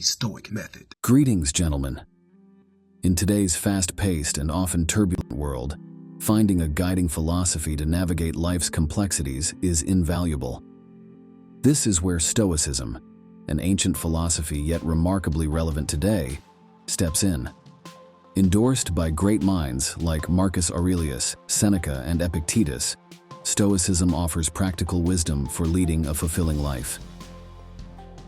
the Stoic method. Greetings, gentlemen. In today's fast-paced and often turbulent world, finding a guiding philosophy to navigate life's complexities is invaluable. This is where Stoicism, an ancient philosophy yet remarkably relevant today, steps in. Endorsed by great minds like Marcus Aurelius, Seneca, and Epictetus, Stoicism offers practical wisdom for leading a fulfilling life.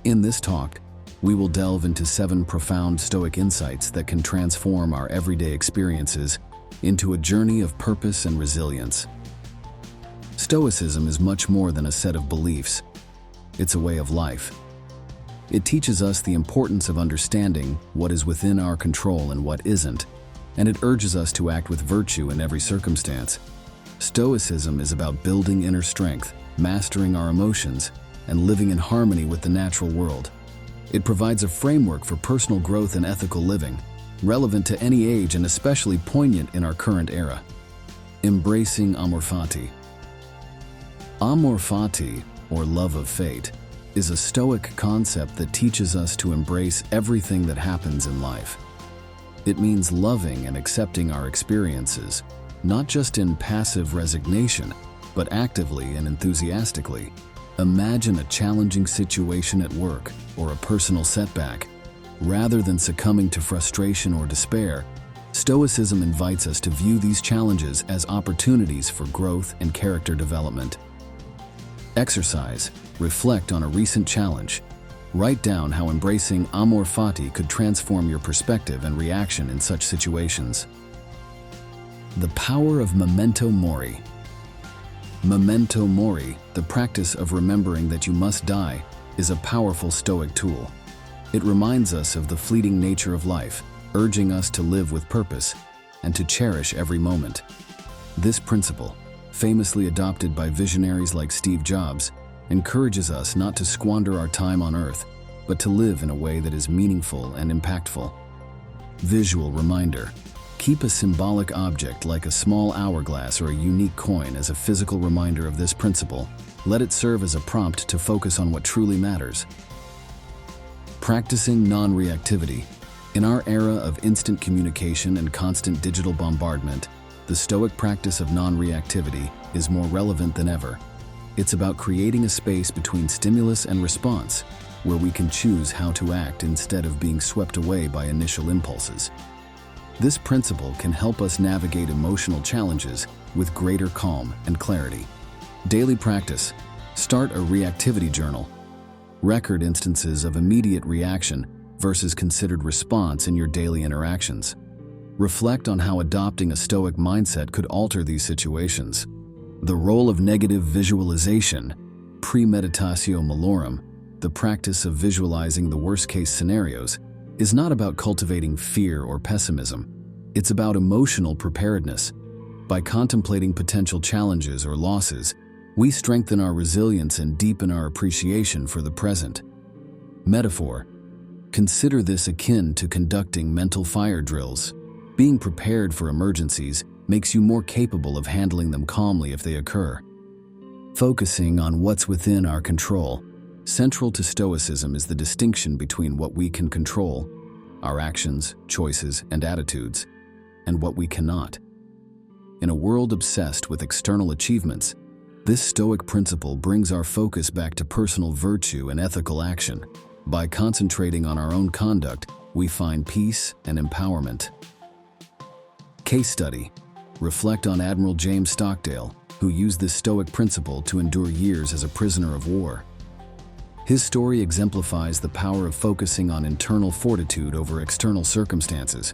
In this talk, we will delve into 7 profound Stoic insights that can transform our everyday experiences into a journey of purpose and resilience. Stoicism is much more than a set of beliefs. It's a way of life. It teaches us the importance of understanding what is within our control and what isn't, and it urges us to act with virtue in every circumstance. Stoicism is about building inner strength, mastering our emotions, and living in harmony with the natural world. It provides a framework for personal growth and ethical living, relevant to any age and especially poignant in our current era. Embracing Amor Fati. Amor Fati, or love of fate, is a Stoic concept that teaches us to embrace everything that happens in life. It means loving and accepting our experiences, not just in passive resignation, but actively and enthusiastically. Imagine a challenging situation at work or a personal setback. Rather than succumbing to frustration or despair, Stoicism invites us to view these challenges as opportunities for growth and character development. Exercise. Reflect on a recent challenge. Write down how embracing Amor Fati could transform your perspective and reaction in such situations. The power of Memento Mori. Memento Mori, the practice of remembering that you must die, is a powerful Stoic tool. It reminds us of the fleeting nature of life, urging us to live with purpose and to cherish every moment. This principle, famously adopted by visionaries like Steve Jobs, encourages us not to squander our time on Earth, but to live in a way that is meaningful and impactful. Visual reminder. Keep a symbolic object like a small hourglass or a unique coin as a physical reminder of this principle. Let it serve as a prompt to focus on what truly matters. Practicing non-reactivity. In our era of instant communication and constant digital bombardment, the Stoic practice of non-reactivity is more relevant than ever. It's about creating a space between stimulus and response, where we can choose how to act instead of being swept away by initial impulses. This principle can help us navigate emotional challenges with greater calm and clarity. Daily practice. Start a reactivity journal. Record instances of immediate reaction versus considered response in your daily interactions. Reflect on how adopting a Stoic mindset could alter these situations. The role of negative visualization. Premeditatio malorum, the practice of visualizing the worst-case scenarios, is not about cultivating fear or pessimism. It's about emotional preparedness. By contemplating potential challenges or losses, we strengthen our resilience and deepen our appreciation for the present. Metaphor. Consider this akin to conducting mental fire drills. Being prepared for emergencies makes you more capable of handling them calmly if they occur. Focusing on what's within our control. Central to Stoicism is the distinction between what we can control, our actions, choices, and attitudes, and what we cannot. In a world obsessed with external achievements, this Stoic principle brings our focus back to personal virtue and ethical action. By concentrating on our own conduct, we find peace and empowerment. Case study. Reflect on Admiral James Stockdale, who used this Stoic principle to endure years as a prisoner of war. His story exemplifies the power of focusing on internal fortitude over external circumstances.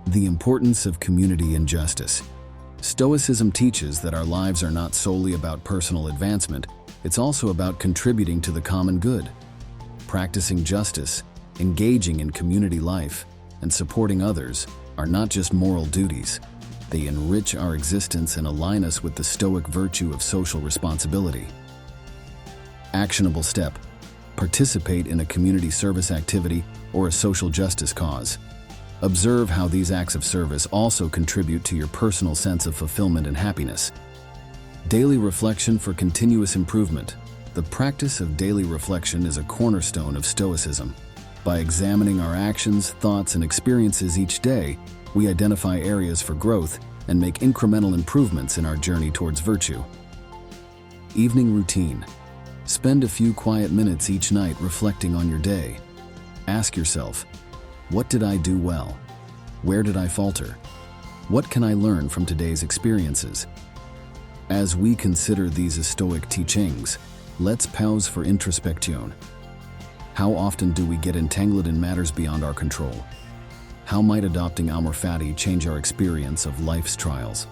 The importance of community and justice. Stoicism teaches that our lives are not solely about personal advancement, it's also about contributing to the common good. Practicing justice, engaging in community life, and supporting others are not just moral duties. They enrich our existence and align us with the Stoic virtue of social responsibility. Actionable step. Participate in a community service activity or a social justice cause. Observe how these acts of service also contribute to your personal sense of fulfillment and happiness. Daily reflection for continuous improvement. The practice of daily reflection is a cornerstone of Stoicism. By examining our actions, thoughts, and experiences each day, we identify areas for growth and make incremental improvements in our journey towards virtue. Evening routine. Spend a few quiet minutes each night reflecting on your day. Ask yourself, what did I do well? Where did I falter? What can I learn from today's experiences? As we consider these Stoic teachings, let's pause for introspection. How often do we get entangled in matters beyond our control? How might adopting Amor Fati change our experience of life's trials?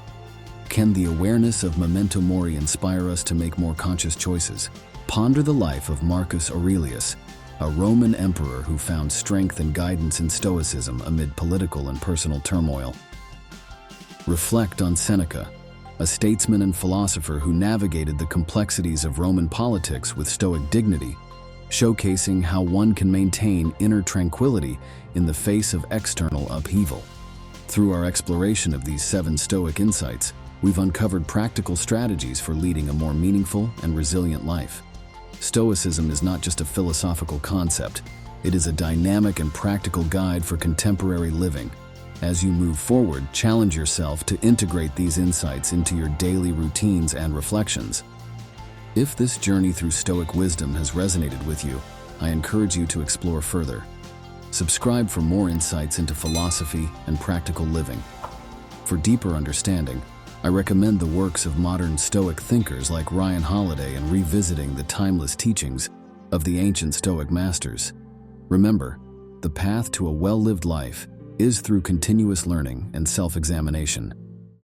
Can the awareness of Memento Mori inspire us to make more conscious choices? Ponder the life of Marcus Aurelius, a Roman emperor who found strength and guidance in Stoicism amid political and personal turmoil. Reflect on Seneca, a statesman and philosopher who navigated the complexities of Roman politics with Stoic dignity, showcasing how one can maintain inner tranquility in the face of external upheaval. Through our exploration of these 7 Stoic insights, we've uncovered practical strategies for leading a more meaningful and resilient life. Stoicism is not just a philosophical concept, it is a dynamic and practical guide for contemporary living. As you move forward, challenge yourself to integrate these insights into your daily routines and reflections. If this journey through Stoic wisdom has resonated with you, I encourage you to explore further. Subscribe for more insights into philosophy and practical living. For deeper understanding, I recommend the works of modern Stoic thinkers like Ryan Holiday and revisiting the timeless teachings of the ancient Stoic masters. Remember, the path to a well-lived life is through continuous learning and self-examination.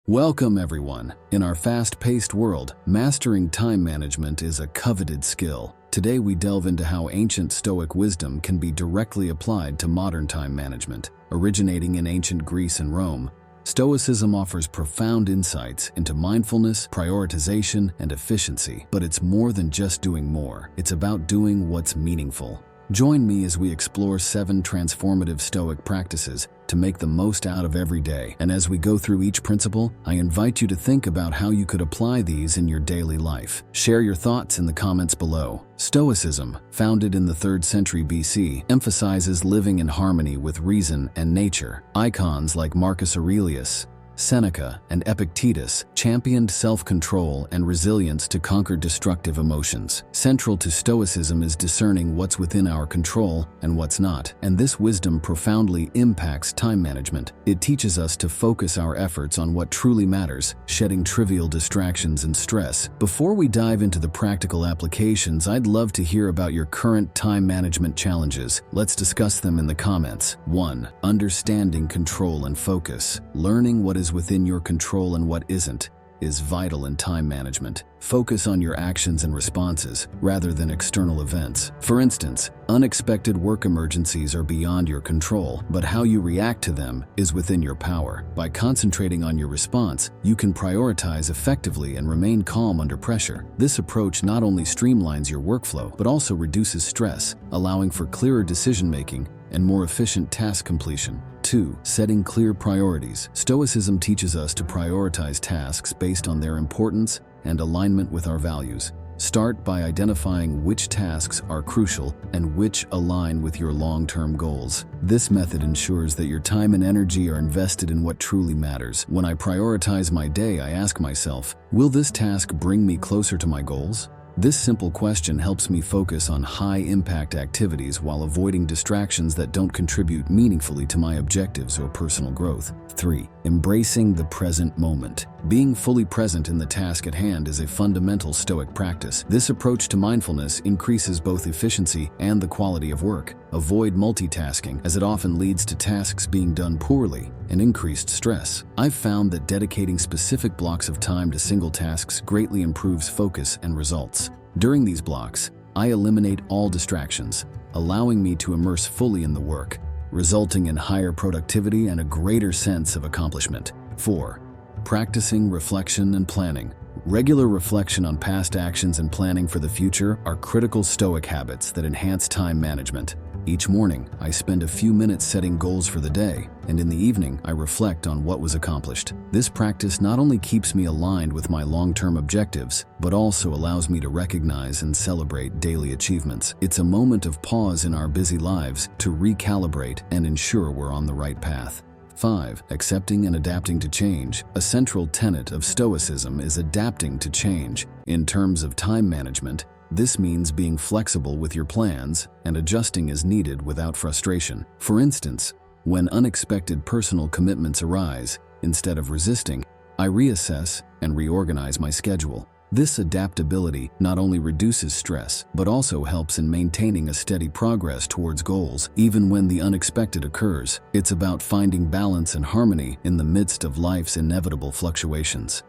Welcome, everyone. In our fast-paced world, mastering time management is a coveted skill. Today we delve into how ancient Stoic wisdom can be directly applied to modern time management. Originating in ancient Greece and Rome, Stoicism offers profound insights into mindfulness, prioritization, and efficiency. But it's more than just doing more. It's about doing what's meaningful. Join me as we explore 7 transformative Stoic practices to make the most out of every day. And as we go through each principle, I invite you to think about how you could apply these in your daily life. Share your thoughts in the comments below. Stoicism, founded in the 3rd century BC, emphasizes living in harmony with reason and nature. Icons like Marcus Aurelius, Seneca, and Epictetus championed self-control and resilience to conquer destructive emotions. Central to Stoicism is discerning what's within our control and what's not, and this wisdom profoundly impacts time management. It teaches us to focus our efforts on what truly matters, shedding trivial distractions and stress. Before we dive into the practical applications, I'd love to hear about your current time management challenges. Let's discuss them in the comments. 1. Understanding control and focus. Learning what is within your control and what isn't is vital in time management. Focus on your actions and responses rather than external events. For instance, unexpected work emergencies are beyond your control, but how you react to them is within your power. By concentrating on your response, you can prioritize effectively and remain calm under pressure. This approach not only streamlines your workflow, but also reduces stress, allowing for clearer decision-making and more efficient task completion. 2. Setting clear priorities. Stoicism teaches us to prioritize tasks based on their importance and alignment with our values. Start by identifying which tasks are crucial and which align with your long-term goals. This method ensures that your time and energy are invested in what truly matters. When I prioritize my day, I ask myself, will this task bring me closer to my goals? This simple question helps me focus on high-impact activities while avoiding distractions that don't contribute meaningfully to my objectives or personal growth. 3. Embracing the present moment. Being fully present in the task at hand is a fundamental Stoic practice. This approach to mindfulness increases both efficiency and the quality of work. Avoid multitasking, as it often leads to tasks being done poorly and increased stress. I've found that dedicating specific blocks of time to single tasks greatly improves focus and results. During these blocks, I eliminate all distractions, allowing me to immerse fully in the work, resulting in higher productivity and a greater sense of accomplishment. 4. Practicing reflection and planning. Regular reflection on past actions and planning for the future are critical Stoic habits that enhance time management. Each morning, I spend a few minutes setting goals for the day, and in the evening, I reflect on what was accomplished. This practice not only keeps me aligned with my long-term objectives, but also allows me to recognize and celebrate daily achievements. It's a moment of pause in our busy lives to recalibrate and ensure we're on the right path. 5. Accepting and adapting to change. A central tenet of Stoicism is adapting to change. In terms of time management, this means being flexible with your plans and adjusting as needed without frustration. For instance, when unexpected personal commitments arise, instead of resisting, I reassess and reorganize my schedule. This adaptability not only reduces stress, but also helps in maintaining a steady progress towards goals, even when the unexpected occurs. It's about finding balance and harmony in the midst of life's inevitable fluctuations.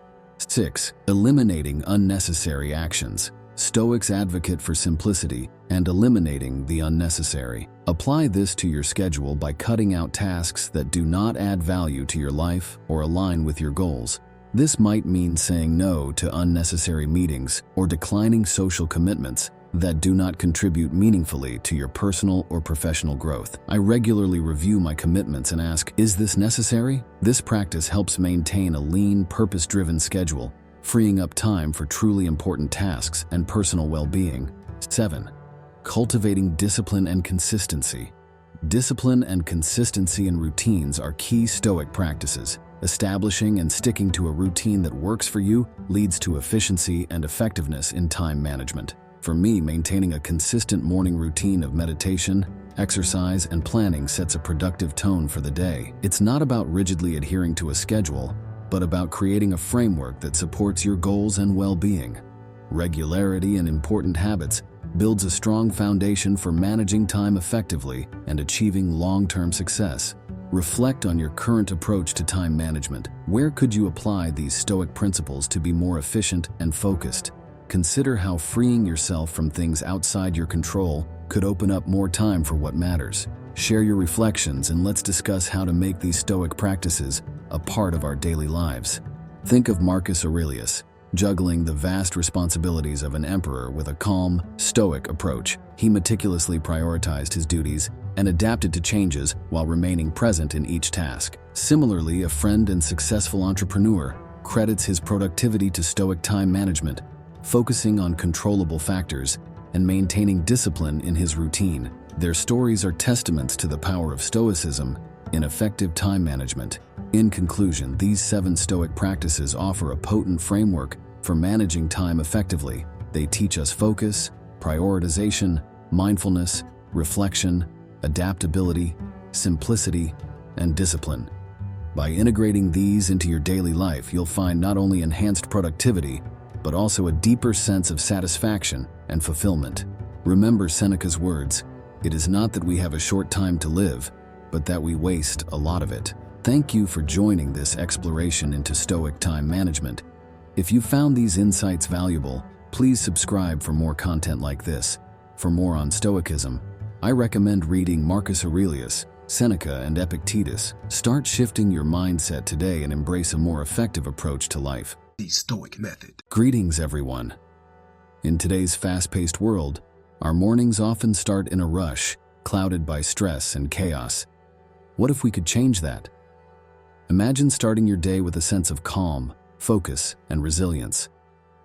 6. Eliminating unnecessary actions. Stoics advocate for simplicity and eliminating the unnecessary. Apply this to your schedule by cutting out tasks that do not add value to your life or align with your goals. This might mean saying no to unnecessary meetings or declining social commitments that do not contribute meaningfully to your personal or professional growth. I regularly review my commitments and ask, is this necessary? This practice helps maintain a lean, purpose-driven schedule, freeing up time for truly important tasks and personal well-being. 7. Cultivating discipline and consistency. Discipline and consistency in routines are key Stoic practices. Establishing and sticking to a routine that works for you leads to efficiency and effectiveness in time management. For me, maintaining a consistent morning routine of meditation, exercise, and planning sets a productive tone for the day. It's not about rigidly adhering to a schedule, but about creating a framework that supports your goals and well-being. Regularity in important habits builds a strong foundation for managing time effectively and achieving long-term success. Reflect on your current approach to time management. Where could you apply these Stoic principles to be more efficient and focused? Consider how freeing yourself from things outside your control could open up more time for what matters. Share your reflections and let's discuss how to make these Stoic practices a part of our daily lives. Think of Marcus Aurelius, juggling the vast responsibilities of an emperor with a calm, Stoic approach. He meticulously prioritized his duties and adapted to changes while remaining present in each task. Similarly, a friend and successful entrepreneur credits his productivity to Stoic time management, focusing on controllable factors and maintaining discipline in his routine. Their stories are testaments to the power of Stoicism in effective time management. In conclusion, these 7 Stoic practices offer a potent framework for managing time effectively. They teach us focus, prioritization, mindfulness, reflection, adaptability, simplicity, and discipline. By integrating these into your daily life, you'll find not only enhanced productivity, but also a deeper sense of satisfaction and fulfillment. Remember Seneca's words, "It is not that we have a short time to live, but that we waste a lot of it." Thank you for joining this exploration into Stoic time management. If you found these insights valuable, please subscribe for more content like this. For more on Stoicism, I recommend reading Marcus Aurelius, Seneca, and Epictetus. Start shifting your mindset today and embrace a more effective approach to life. The Stoic method. Greetings, everyone. In today's fast-paced world, our mornings often start in a rush, clouded by stress and chaos. What if we could change that? Imagine starting your day with a sense of calm, focus, and resilience.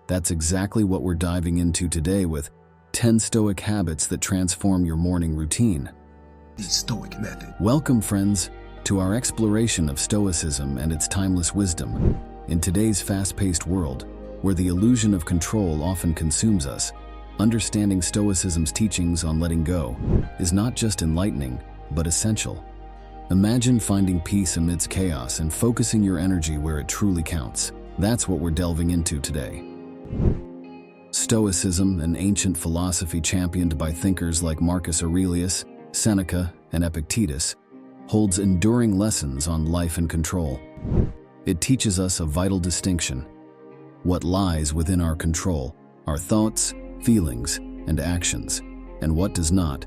That's exactly what we're diving into today with 10 Stoic habits that transform your morning routine. The Stoic method. Welcome, friends, to our exploration of Stoicism and its timeless wisdom. In today's fast-paced world, where the illusion of control often consumes us, understanding Stoicism's teachings on letting go is not just enlightening, but essential. Imagine finding peace amidst chaos and focusing your energy where it truly counts. That's what we're delving into today. Stoicism, an ancient philosophy championed by thinkers like Marcus Aurelius, Seneca, and Epictetus, holds enduring lessons on life and control. It teaches us a vital distinction: what lies within our control, our thoughts, feelings, and actions, and what does not,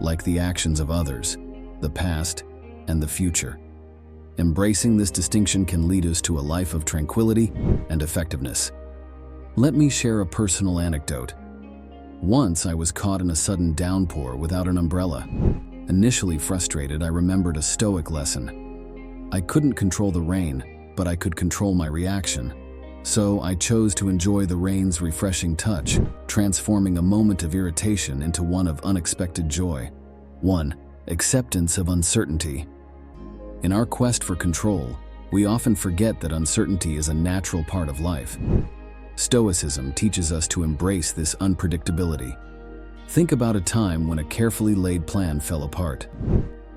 like the actions of others, the past, and the future. Embracing this distinction can lead us to a life of tranquility and effectiveness. Let me share a personal anecdote. Once I was caught in a sudden downpour without an umbrella. Initially frustrated, I remembered a Stoic lesson. I couldn't control the rain, but I could control my reaction. So I chose to enjoy the rain's refreshing touch, transforming a moment of irritation into one of unexpected joy. 1. Acceptance of uncertainty. In our quest for control, we often forget that uncertainty is a natural part of life. Stoicism teaches us to embrace this unpredictability. Think about a time when a carefully laid plan fell apart.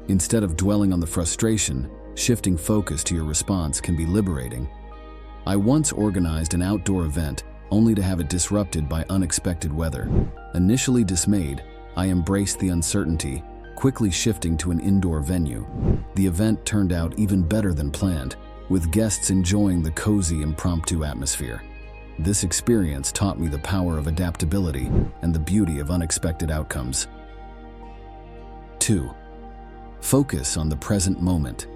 Instead of dwelling on the frustration, shifting focus to your response can be liberating. I once organized an outdoor event only to have it disrupted by unexpected weather. Initially dismayed, I embraced the uncertainty, quickly shifting to an indoor venue. The event turned out even better than planned, with guests enjoying the cozy, impromptu atmosphere. This experience taught me the power of adaptability and the beauty of unexpected outcomes. 2. Focus on the present moment.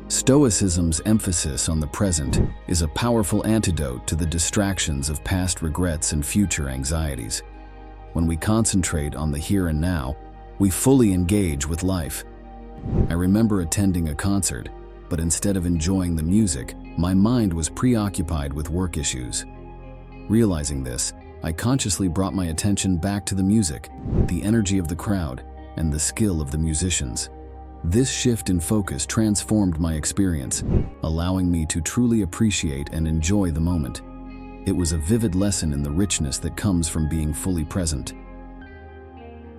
Stoicism's emphasis on the present is a powerful antidote to the distractions of past regrets and future anxieties. When we concentrate on the here and now, we fully engage with life. I remember attending a concert, but instead of enjoying the music, my mind was preoccupied with work issues. Realizing this, I consciously brought my attention back to the music, the energy of the crowd, and the skill of the musicians. This shift in focus transformed my experience, allowing me to truly appreciate and enjoy the moment. It was a vivid lesson in the richness that comes from being fully present.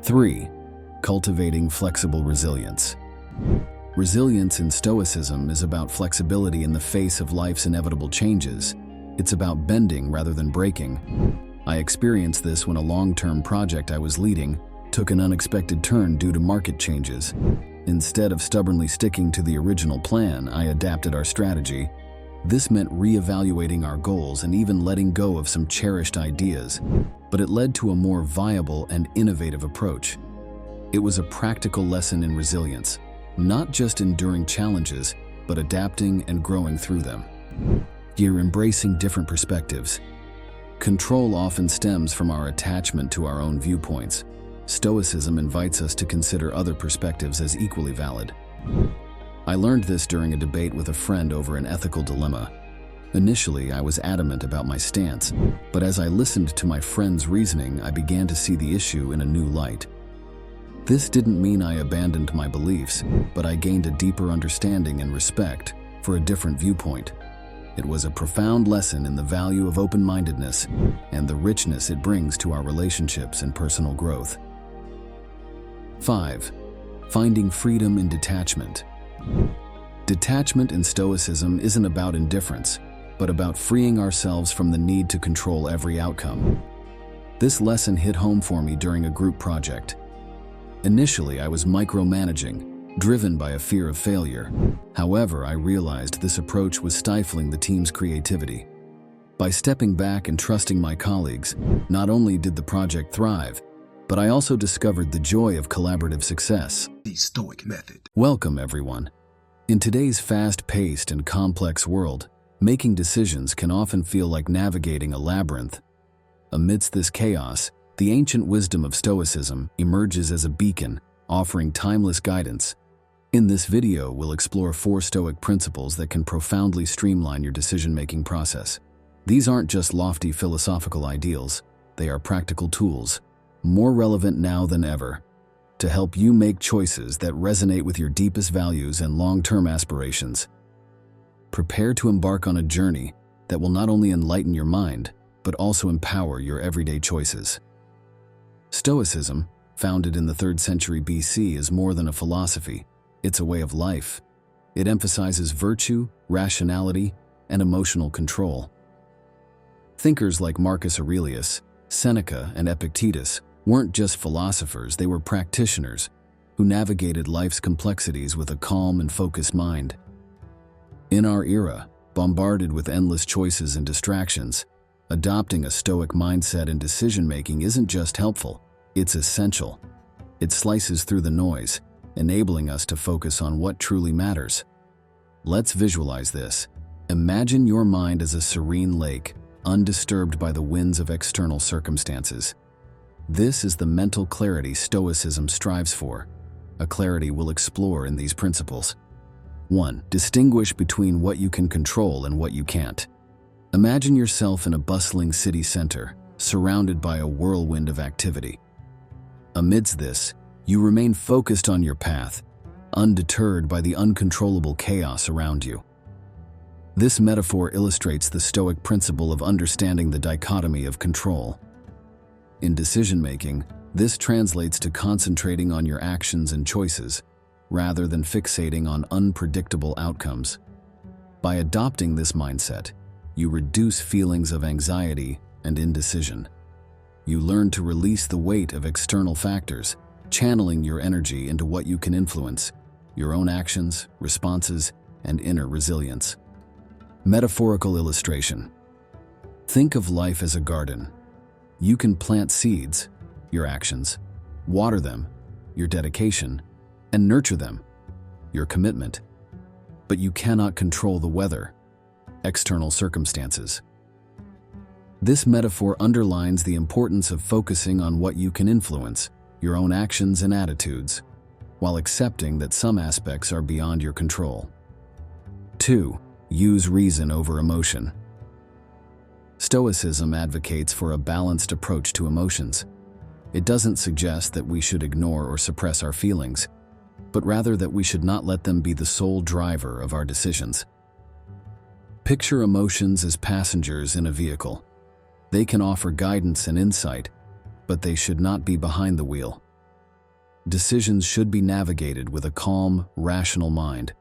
3. Cultivating flexible resilience. Resilience in Stoicism is about flexibility in the face of life's inevitable changes. It's about bending rather than breaking. I experienced this when a long-term project I was leading took an unexpected turn due to market changes. Instead of stubbornly sticking to the original plan, I adapted our strategy. This meant re-evaluating our goals and even letting go of some cherished ideas, but it led to a more viable and innovative approach. It was a practical lesson in resilience, not just enduring challenges, but adapting and growing through them. You're embracing different perspectives. Control often stems from our attachment to our own viewpoints. Stoicism invites us to consider other perspectives as equally valid. I learned this during a debate with a friend over an ethical dilemma. Initially, I was adamant about my stance, but as I listened to my friend's reasoning, I began to see the issue in a new light. This didn't mean I abandoned my beliefs, but I gained a deeper understanding and respect for a different viewpoint. It was a profound lesson in the value of open-mindedness and the richness it brings to our relationships and personal growth. 5. Finding freedom in detachment. Detachment in Stoicism isn't about indifference, but about freeing ourselves from the need to control every outcome. This lesson hit home for me during a group project. Initially, I was micromanaging, driven by a fear of failure. However, I realized this approach was stifling the team's creativity. By stepping back and trusting my colleagues, not only did the project thrive, but I also discovered the joy of collaborative success. The Stoic method. Welcome, everyone. In today's fast-paced and complex world, making decisions can often feel like navigating a labyrinth. Amidst this chaos, the ancient wisdom of Stoicism emerges as a beacon, offering timeless guidance. In this video, we'll explore 4 Stoic principles that can profoundly streamline your decision-making process. These aren't just lofty philosophical ideals, they are practical tools, more relevant now than ever, to help you make choices that resonate with your deepest values and long-term aspirations. Prepare to embark on a journey that will not only enlighten your mind, but also empower your everyday choices. Stoicism, founded in the 3rd century BC, is more than a philosophy. It's a way of life. It emphasizes virtue, rationality, and emotional control. Thinkers like Marcus Aurelius, Seneca, and Epictetus weren't just philosophers, they were practitioners who navigated life's complexities with a calm and focused mind. In our era, bombarded with endless choices and distractions, adopting a Stoic mindset in decision-making isn't just helpful, it's essential. It slices through the noise, enabling us to focus on what truly matters. Let's visualize this. Imagine your mind as a serene lake, undisturbed by the winds of external circumstances. This is the mental clarity Stoicism strives for. a clarity we'll explore in these principles. 1. Distinguish between what you can control and what you can't. Imagine yourself in a bustling city center, surrounded by a whirlwind of activity. Amidst this, you remain focused on your path, undeterred by the uncontrollable chaos around you. This metaphor illustrates the Stoic principle of understanding the dichotomy of control. In decision-making, this translates to concentrating on your actions and choices, rather than fixating on unpredictable outcomes. By adopting this mindset, you reduce feelings of anxiety and indecision. You learn to release the weight of external factors, channeling your energy into what you can influence, your own actions, responses, and inner resilience. Metaphorical illustration. Think of life as a garden. You can plant seeds, your actions, water them, your dedication, and nurture them, your commitment. But you cannot control the weather, external circumstances. This metaphor underlines the importance of focusing on what you can influence, your own actions and attitudes, while accepting that some aspects are beyond your control. 2. Use reason over emotion. Stoicism advocates for a balanced approach to emotions. It doesn't suggest that we should ignore or suppress our feelings, but rather that we should not let them be the sole driver of our decisions. Picture emotions as passengers in a vehicle. They can offer guidance and insight, but they should not be behind the wheel. Decisions should be navigated with a calm, rational mind.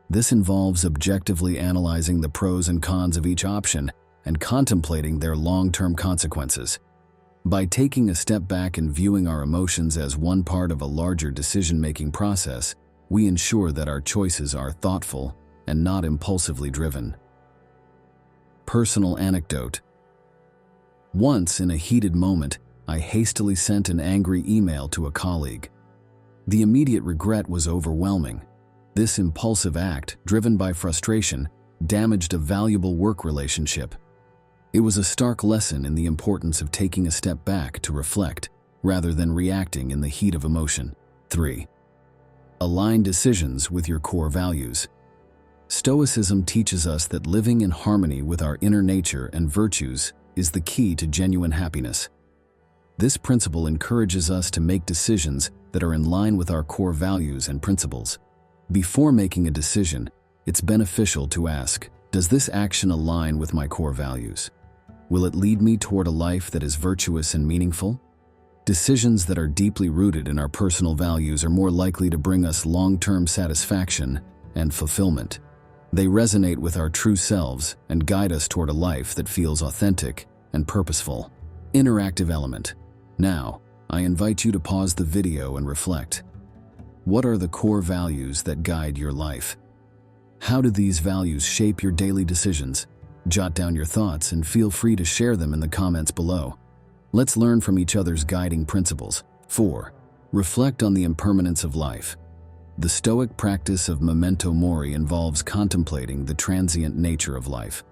This involves objectively analyzing the pros and cons of each option and contemplating their long-term consequences. By taking a step back and viewing our emotions as one part of a larger decision-making process, we ensure that our choices are thoughtful and not impulsively driven. Personal anecdote. Once, in a heated moment, I hastily sent an angry email to a colleague. The immediate regret was overwhelming. This impulsive act, driven by frustration, damaged a valuable work relationship. It was a stark lesson in the importance of taking a step back to reflect, rather than reacting in the heat of emotion. 3. Align decisions with your core values. Stoicism teaches us that living in harmony with our inner nature and virtues is the key to genuine happiness. This principle encourages us to make decisions that are in line with our core values and principles. Before making a decision, it's beneficial to ask, does this action align with my core values? Will it lead me toward a life that is virtuous and meaningful? Decisions that are deeply rooted in our personal values are more likely to bring us long-term satisfaction and fulfillment. They resonate with our true selves and guide us toward a life that feels authentic and purposeful. Interactive element. Now, I invite you to pause the video and reflect. What are the core values that guide your life? How do these values shape your daily decisions? Jot down your thoughts and feel free to share them in the comments below. Let's learn from each other's guiding principles. 4. Reflect on the impermanence of life. The Stoic practice of Memento Mori involves contemplating the transient nature of life.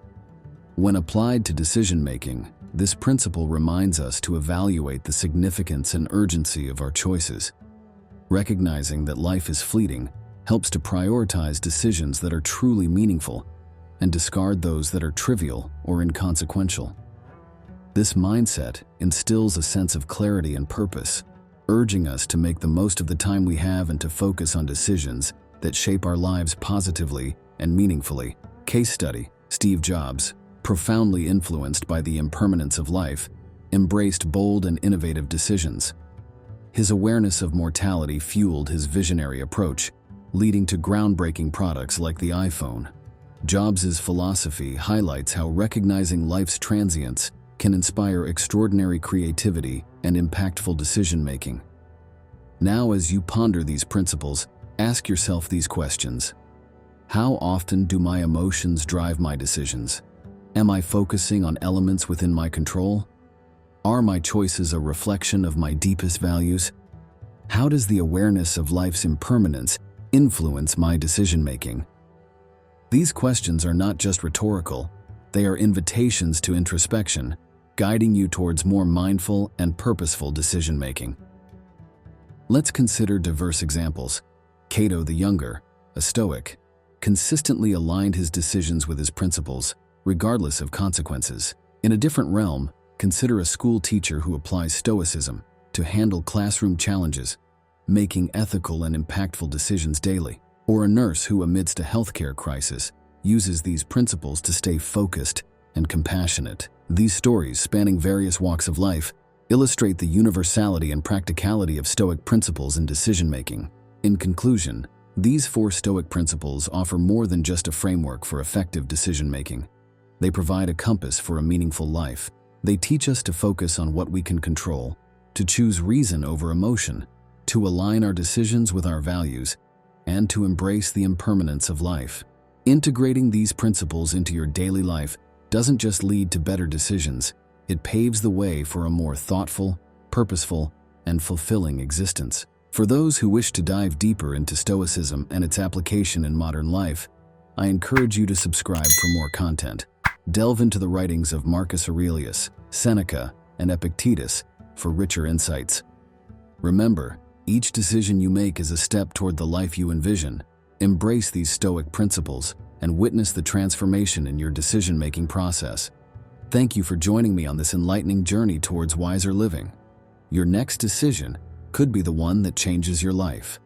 When applied to decision-making, this principle reminds us to evaluate the significance and urgency of our choices. Recognizing that life is fleeting helps to prioritize decisions that are truly meaningful and discard those that are trivial or inconsequential. This mindset instills a sense of clarity and purpose, urging us to make the most of the time we have and to focus on decisions that shape our lives positively and meaningfully. Case study: Steve Jobs, profoundly influenced by the impermanence of life, embraced bold and innovative decisions. His awareness of mortality fueled his visionary approach, leading to groundbreaking products like the iPhone. Jobs' philosophy highlights how recognizing life's transience can inspire extraordinary creativity and impactful decision-making. Now, as you ponder these principles, ask yourself these questions. How often do my emotions drive my decisions? Am I focusing on elements within my control? Are my choices a reflection of my deepest values? How does the awareness of life's impermanence influence my decision-making? These questions are not just rhetorical, they are invitations to introspection, guiding you towards more mindful and purposeful decision-making. Let's consider diverse examples. Cato the Younger, a Stoic, consistently aligned his decisions with his principles, regardless of consequences. In a different realm, consider a school teacher who applies Stoicism to handle classroom challenges, making ethical and impactful decisions daily. Or a nurse who, amidst a healthcare crisis, uses these principles to stay focused and compassionate. These stories, spanning various walks of life, illustrate the universality and practicality of Stoic principles in decision-making. In conclusion, these 4 Stoic principles offer more than just a framework for effective decision-making. They provide a compass for a meaningful life. They teach us to focus on what we can control, to choose reason over emotion, to align our decisions with our values, and to embrace the impermanence of life. Integrating these principles into your daily life doesn't just lead to better decisions, it paves the way for a more thoughtful, purposeful, and fulfilling existence. For those who wish to dive deeper into Stoicism and its application in modern life, I encourage you to subscribe for more content. Delve into the writings of Marcus Aurelius, Seneca, and Epictetus for richer insights. Remember, each decision you make is a step toward the life you envision. Embrace these Stoic principles and witness the transformation in your decision-making process. Thank you for joining me on this enlightening journey towards wiser living. Your next decision could be the one that changes your life.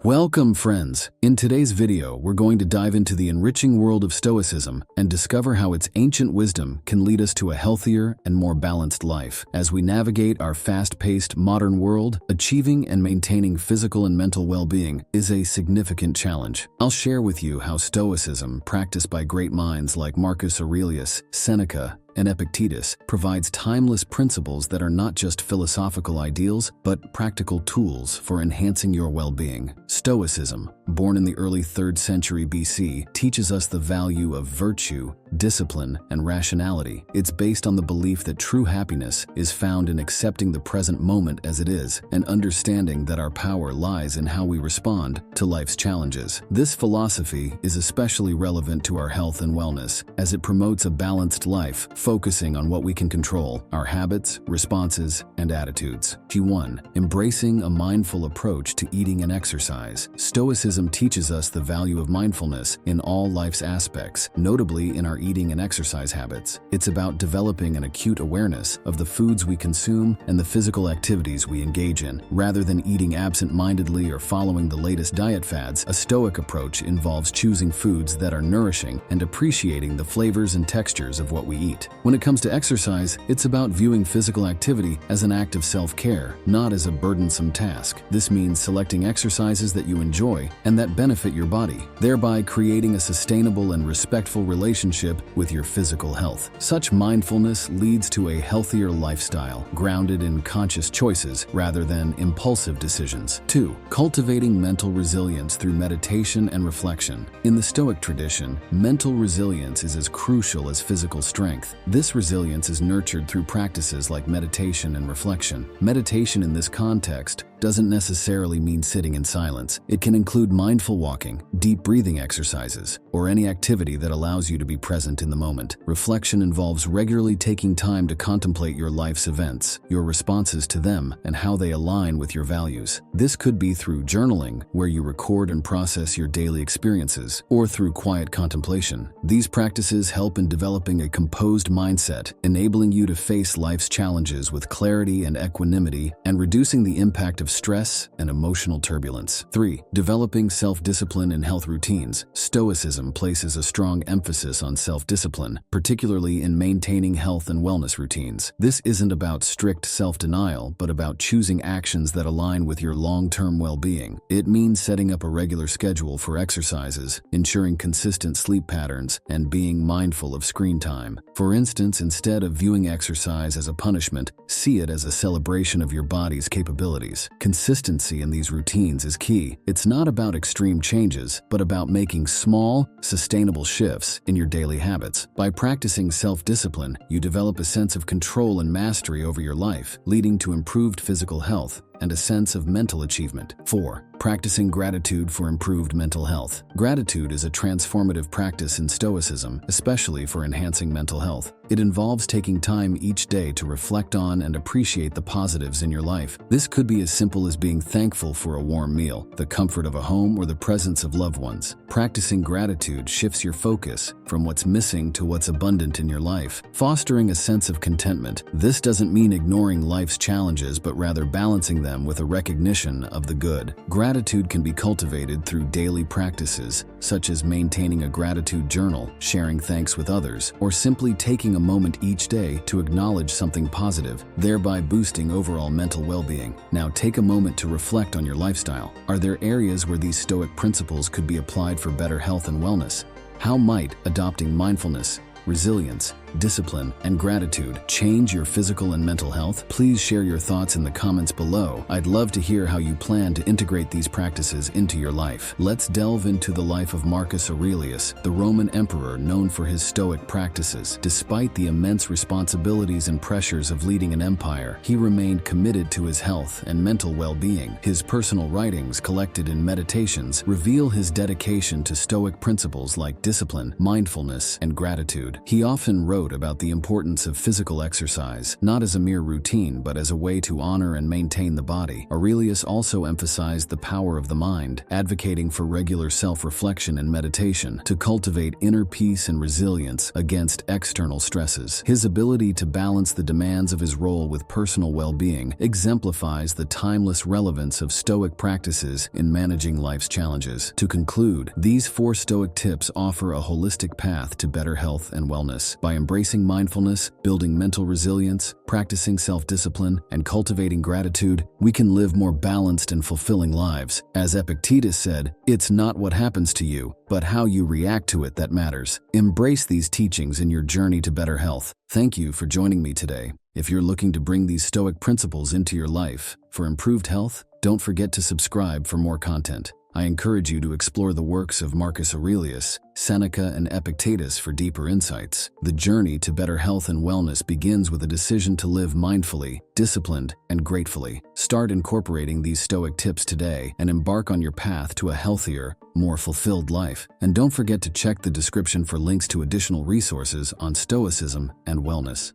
Welcome, friends. In today's video, we're going to dive into the enriching world of Stoicism and discover how its ancient wisdom can lead us to a healthier and more balanced life. As we navigate our fast-paced modern world, achieving and maintaining physical and mental well-being is a significant challenge. I'll share with you how Stoicism, practiced by great minds like Marcus Aurelius, Seneca, and Epictetus, provides timeless principles that are not just philosophical ideals, but practical tools for enhancing your well-being. Stoicism, born in the early 3rd century BC, teaches us the value of virtue, discipline, and rationality. It's based on the belief that true happiness is found in accepting the present moment as it is, and understanding that our power lies in how we respond to life's challenges. This philosophy is especially relevant to our health and wellness, as it promotes a balanced life, focusing on what we can control, our habits, responses, and attitudes. G1. Embracing a mindful approach to eating and exercise. Stoicism teaches us the value of mindfulness in all life's aspects, notably in our eating and exercise habits. It's about developing an acute awareness of the foods we consume and the physical activities we engage in. Rather than eating absent-mindedly or following the latest diet fads, a Stoic approach involves choosing foods that are nourishing and appreciating the flavors and textures of what we eat. When it comes to exercise, it's about viewing physical activity as an act of self-care, not as a burdensome task. This means selecting exercises that you enjoy and that benefit your body, thereby creating a sustainable and respectful relationship with your physical health. Such mindfulness leads to a healthier lifestyle, grounded in conscious choices rather than impulsive decisions. 2. Cultivating mental resilience through meditation and reflection. In the Stoic tradition, mental resilience is as crucial as physical strength. This resilience is nurtured through practices like meditation and reflection. Meditation in this context doesn't necessarily mean sitting in silence. It can include mindful walking, deep breathing exercises, or any activity that allows you to be present in the moment. Reflection involves regularly taking time to contemplate your life's events, your responses to them, and how they align with your values. This could be through journaling, where you record and process your daily experiences, or through quiet contemplation. These practices help in developing a composed mindset, enabling you to face life's challenges with clarity and equanimity, and reducing the impact of stress and emotional turbulence. 3. Developing self-discipline in health routines. Stoicism places a strong emphasis on self-discipline, particularly in maintaining health and wellness routines. This isn't about strict self-denial, but about choosing actions that align with your long-term well-being. It means setting up a regular schedule for exercises, ensuring consistent sleep patterns, and being mindful of screen time. For instance, instead of viewing exercise as a punishment, see it as a celebration of your body's capabilities. Consistency in these routines is key. It's not about extreme changes, but about making small, sustainable shifts in your daily habits. By practicing self-discipline, you develop a sense of control and mastery over your life, leading to improved physical health and a sense of mental achievement. 4. Practicing gratitude for improved mental health. Gratitude is a transformative practice in Stoicism, especially for enhancing mental health. It involves taking time each day to reflect on and appreciate the positives in your life. This could be as simple as being thankful for a warm meal, the comfort of a home, or the presence of loved ones. Practicing gratitude shifts your focus from what's missing to what's abundant in your life, fostering a sense of contentment. This doesn't mean ignoring life's challenges, but rather balancing them with a recognition of the good. Gratitude can be cultivated through daily practices, such as maintaining a gratitude journal, sharing thanks with others, or simply taking a moment each day to acknowledge something positive, thereby boosting overall mental well-being. Now take a moment to reflect on your lifestyle. Are there areas where these Stoic principles could be applied for better health and wellness? How might adopting mindfulness, resilience, discipline, and gratitude change your physical and mental health? Please share your thoughts in the comments below. I'd love to hear how you plan to integrate these practices into your life. Let's delve into the life of Marcus Aurelius, the Roman emperor known for his Stoic practices. Despite the immense responsibilities and pressures of leading an empire, he remained committed to his health and mental well-being. His personal writings, collected in Meditations, reveal his dedication to Stoic principles like discipline, mindfulness, and gratitude. He often wrote about the importance of physical exercise, not as a mere routine, but as a way to honor and maintain the body. Aurelius also emphasized the power of the mind, advocating for regular self-reflection and meditation to cultivate inner peace and resilience against external stresses. His ability to balance the demands of his role with personal well-being exemplifies the timeless relevance of Stoic practices in managing life's challenges. To conclude, these 4 Stoic tips offer a holistic path to better health and wellness. By embracing mindfulness, building mental resilience, practicing self-discipline, and cultivating gratitude, we can live more balanced and fulfilling lives. As Epictetus said, "It's not what happens to you, but how you react to it that matters." Embrace these teachings in your journey to better health. Thank you for joining me today. If you're looking to bring these Stoic principles into your life for improved health, don't forget to subscribe for more content. I encourage you to explore the works of Marcus Aurelius, Seneca, and Epictetus for deeper insights. The journey to better health and wellness begins with a decision to live mindfully, disciplined, and gratefully. Start incorporating these Stoic tips today and embark on your path to a healthier, more fulfilled life. And don't forget to check the description for links to additional resources on Stoicism and wellness.